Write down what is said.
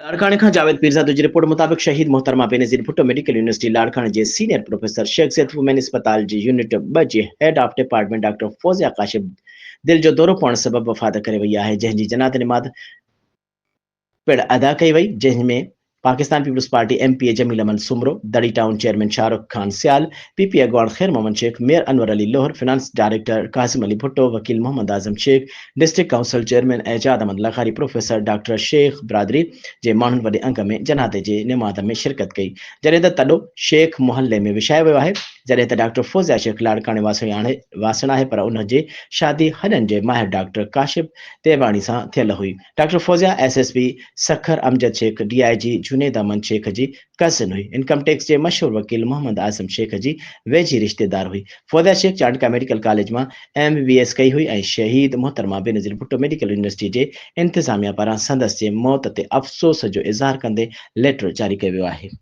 लाड़काने खां जावेद पीरज़ाद जी रिपोर्ट मुताबिक़ शहीद मोहतरमा बेनज़ीर भुट्टो मेडिकल यूनिवर्सिटी लाड़काने जे senior professor Sheikh Zayed women अस्पताल जी यूनिट 2 जे head of department doctor Fauzia Kashif दिल जो दौरो पवण सबबि वफ़ात करे वई आहे, जंहिं जी जनाज़ निमाज़ पिण अदा कई वई, जंहिंमें Pakistan Peoples party MPA Jamil Aman Soomro, दड़ी town chairman Shahrukh Khan Sial, PP अगवान Khair Mohammad Sheikh, mayor Anwar Ali Lohar, finance director Qasim Ali Bhutto, वकील Mohammad Azam Sheikh, district council chairman Ejaz Ahmed Lakhari, professor doctor Sheikh बिरादरी जे माण्हुनि वॾे अंग में जनाज़े जे निमाज़ में शिरकत कई, जॾहिं त तॾो शेख मोहल्ले में विछायो वियो आहे, जॾहिं त डॉक्टर फौजिया शेख लाड़काणे वासण आहे पर उन जे शादी हॾनि जे माहिर डॉक्टर काशिफ तेवाणी सां थियल हुई। Doctor Fauzia SSP Sukkur Amjad Sheikh, DIG Junaid Aman Sheikh जी कज़िन हुई। इनकम टैक्स जे मशहूर वकील मोहम्मद आज़म शेख जी वेझी रिश्तेदार हुई। फौजिया शेख चांडका मेडिकल कॉलेज में एमबीबीएस कई हुई ऐं शहीद मोहतरमा बेनज़ीर भुट्टो मेडिकल यूनिवर्सिटी जे इंतज़ामिया पारां संदसि जे मौत ते अफ़सोस जो इज़हार कंदे लेटर जारी कयो वियो आहे।